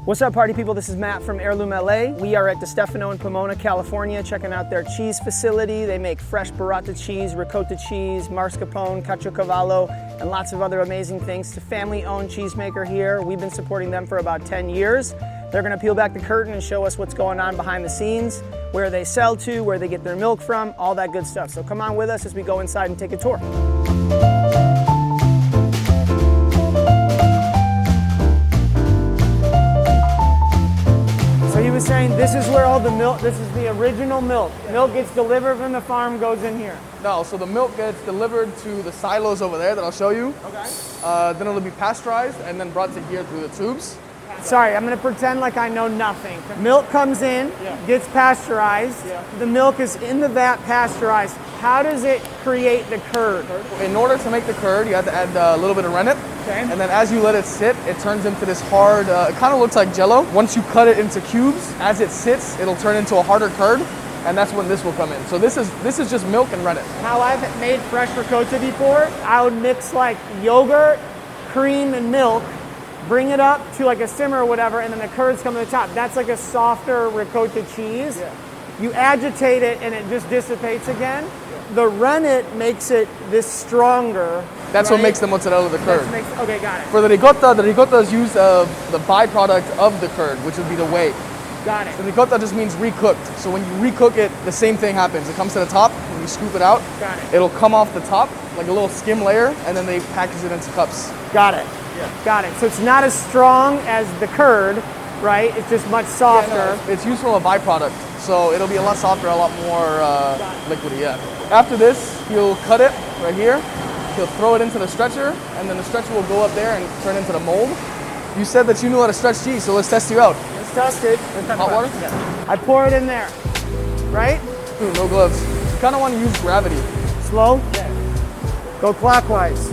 What's up, party people? This is Matt from Heirloom LA. We are at the Stefano in Pomona, California, checking out their cheese facility. They make fresh burrata cheese, ricotta cheese, mascarpone, caciocavallo, and lots of other amazing things. It's a family-owned cheesemaker here. We've been supporting them for about 10 years. They're gonna peel back the curtain and show us what's going on behind the scenes, where they sell to, where they get their milk from, all that good stuff. So come on with us as we go inside and take a tour. So he was saying this is where all the milk, this is the original milk. Milk gets delivered from the farm, goes in here. No, so the milk gets delivered to the silos over there that I'll show you. Okay. Then it'll be pasteurized and then brought to here through the tubes. Sorry, I'm gonna pretend like I know nothing. Milk comes in, gets pasteurized. The milk is in the vat pasteurized. How does it create the curd? In order to make the curd, you have to add a little bit of rennet. Okay. And then as you let it sit, it turns into this hard, it kind of looks like Jell-O. Once you cut it into cubes, as it sits, it'll turn into a harder curd. And that's when this will come in. So this is just milk and rennet. How I've made fresh ricotta before, I would mix like yogurt, cream, and milk, bring it up to like a simmer or whatever, and then the curds come to the top. That's like a softer ricotta cheese. Yeah. You agitate it and it just dissipates again. The rennet makes it this stronger. That's right? what makes the mozzarella the curd. Okay, got it. For the ricotta is used the byproduct of the curd, which would be the whey. Got it. So ricotta just means recooked. So when you recook it, the same thing happens. It comes to the top, when you scoop it out, Got it. It'll come off the top, like a little skim layer, and then they package it into cups. Got it. Yeah. Got it. So it's not as strong as the curd, right? It's just much softer. Yeah, no, it's used from a byproduct. So it'll be a lot softer, a lot more liquidy, yeah. After this, he'll cut it right here. He'll throw it into the stretcher, and then the stretcher will go up there and turn into the mold. You said that you knew how to stretch cheese, so let's test you out. Let's test it. Hot water? Yeah. I pour it in there, right? Ooh, no gloves. You kind of want to use gravity. Slow? Yeah. Go clockwise.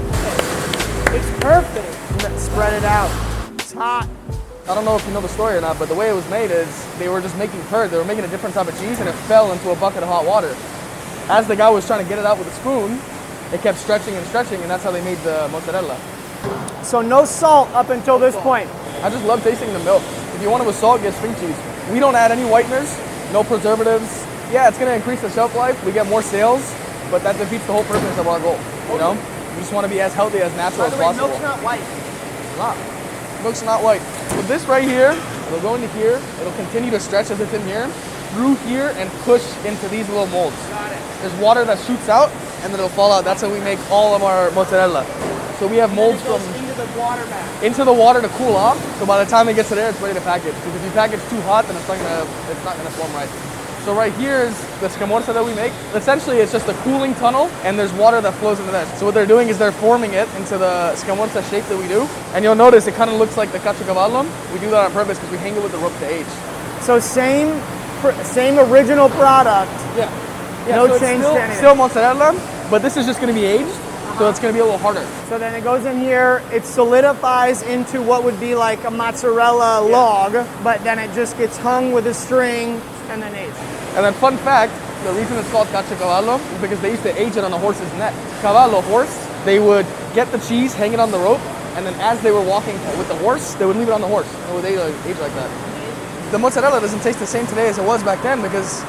It's perfect. Spread it out. It's hot. I don't know if you know the story or not, but the way it was made is they were just making curd. They were making a different type of cheese, and it fell into a bucket of hot water. As the guy was trying to get it out with a spoon, it kept stretching and stretching, and that's how they made the mozzarella. So no salt up until this point. I just love tasting the milk. If you want it with salt, get string cheese. We don't add any whiteners, no preservatives. Yeah, it's gonna increase the shelf life. We get more sales, but that defeats the whole purpose of our goal. You know, we just want to be as healthy, as natural as possible. Milk's not white. It's not. Milk's not white. With this right here, it'll go into here. It'll continue to stretch as it's in here, through here, and push into these little molds. Got it. There's water that shoots out, and then it'll fall out. That's how we make all of our mozzarella. So we have molds from into the water to cool off. So by the time it gets to there, it's ready to package. Because if you package too hot, then it's not gonna form right. So right here is the scamorza that we make. Essentially, it's just a cooling tunnel, and there's water that flows into that. So what they're doing is they're forming it into the scamorza shape that we do. And you'll notice it kind of looks like the caciocavallo. We do that on purpose because we hang it with the rope to age. So same original product. Yeah. No so change to anything. Still mozzarella, but this is just going to be aged. So it's going to be a little harder. So then it goes in here, it solidifies into what would be like a mozzarella log, but then it just gets hung with a string and then aged. And then fun fact, the reason it's called caciocavallo is because they used to age it on a horse's neck. Cavallo, horse, they would get the cheese, hang it on the rope, and then as they were walking with the horse, they would leave it on the horse. And it would age like that. The mozzarella doesn't taste the same today as it was back then because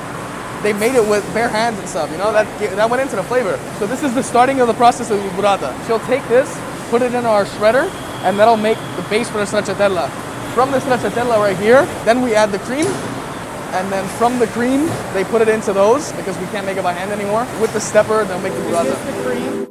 they made it with bare hands and stuff, you know, that went into the flavor. So this is the starting of the process of the burrata. She'll take this, put it in our shredder, and that'll make the base for the stracciatella. From the stracciatella right here, then we add the cream, and then from the cream, they put it into those, because we can't make it by hand anymore. With the stepper, they'll make the burrata.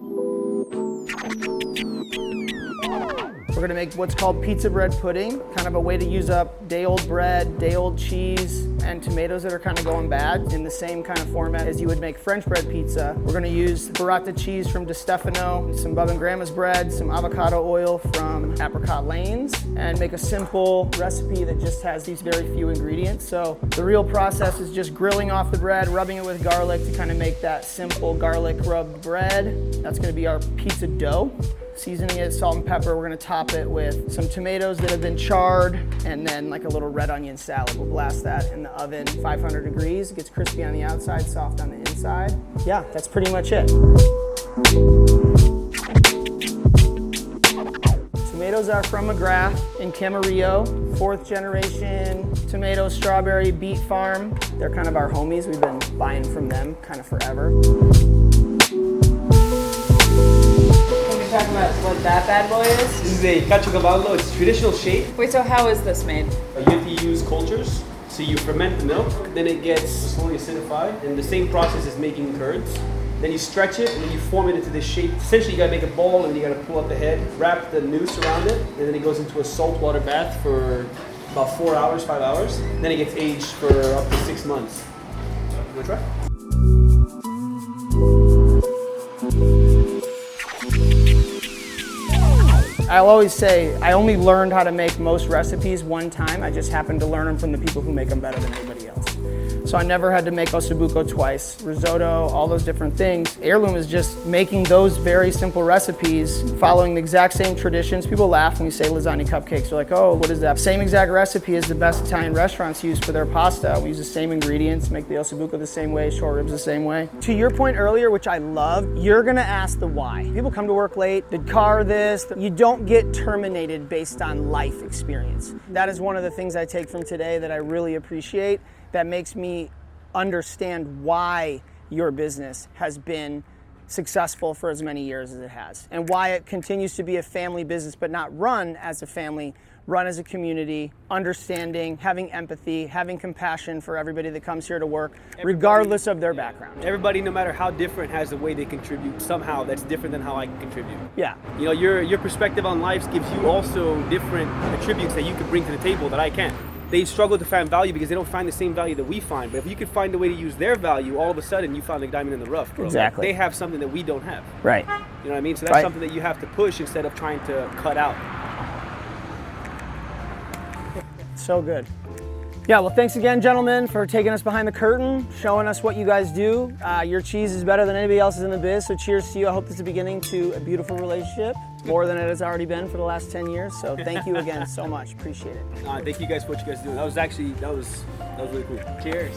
We're gonna make what's called pizza bread pudding, kind of a way to use up day-old bread, day-old cheese, and tomatoes that are kind of going bad in the same kind of format as you would make French bread pizza. We're gonna use burrata cheese from Stefano, some Bub and Grandma's bread, some avocado oil from Apricot Lanes, and make a simple recipe that just has these very few ingredients. So the real process is just grilling off the bread, rubbing it with garlic to kind of make that simple garlic rubbed bread. That's gonna be our pizza dough. Seasoning it, salt and pepper. We're gonna top it with some tomatoes that have been charred and then like a little red onion salad. We'll blast that in the oven, 500 degrees. It gets crispy on the outside, soft on the inside. Yeah, that's pretty much it. Tomato tomatoes are from McGrath in Camarillo, 4th generation tomato, strawberry, beet farm. They're kind of our homies. We've been buying from them kind of forever. Talking about what that bad boy is? This is a caciocavallo. It's traditional shape. Wait, so how is this made? You have to use cultures. So you ferment the milk, then it gets slowly acidified, and the same process is making curds. Then you stretch it, and then you form it into this shape. Essentially, you gotta make a ball, and you gotta pull up the head, wrap the noose around it, and then it goes into a saltwater bath for about 4 hours, 5 hours. Then it gets aged for up to 6 months. You wanna try? I'll always say I only learned how to make most recipes one time. I just happened to learn them from the people who make them better than anybody else. So I never had to make ossobuco twice, risotto, all those different things. Heirloom is just making those very simple recipes, following the exact same traditions. People laugh when we say lasagna cupcakes. They're like, oh, what is that? Same exact recipe as the best Italian restaurants use for their pasta. We use the same ingredients, make the ossobuco the same way, short ribs the same way. To your point earlier, which I love, you're gonna ask the why. People come to work late, did car this? You don't get terminated based on life experience. That is one of the things I take from today that I really appreciate, that makes me understand why your business has been successful for as many years as it has, and why it continues to be a family business, but not run as a family, run as a community, understanding, having empathy, having compassion for everybody that comes here to work, regardless of their background. Everybody, no matter how different, has a way they contribute somehow that's different than how I can contribute. Yeah. You know, your perspective on life gives you also different attributes that you could bring to the table that I can't. They struggle to find value because they don't find the same value that we find. But if you could find a way to use their value, all of a sudden you found a diamond in the rough, bro. Exactly. Like, they have something that we don't have. Right. You know what I mean? So that's Right. something that you have to push instead of trying to cut out. So good. Yeah, well, thanks again, gentlemen, for taking us behind the curtain, showing us what you guys do. Your cheese is better than anybody else's in the biz, so cheers to you. I hope this is the beginning to a beautiful relationship, more than it has already been for the last 10 years. So thank you again so much. Appreciate it. Thank you guys for what you guys do. That was really cool. Cheers.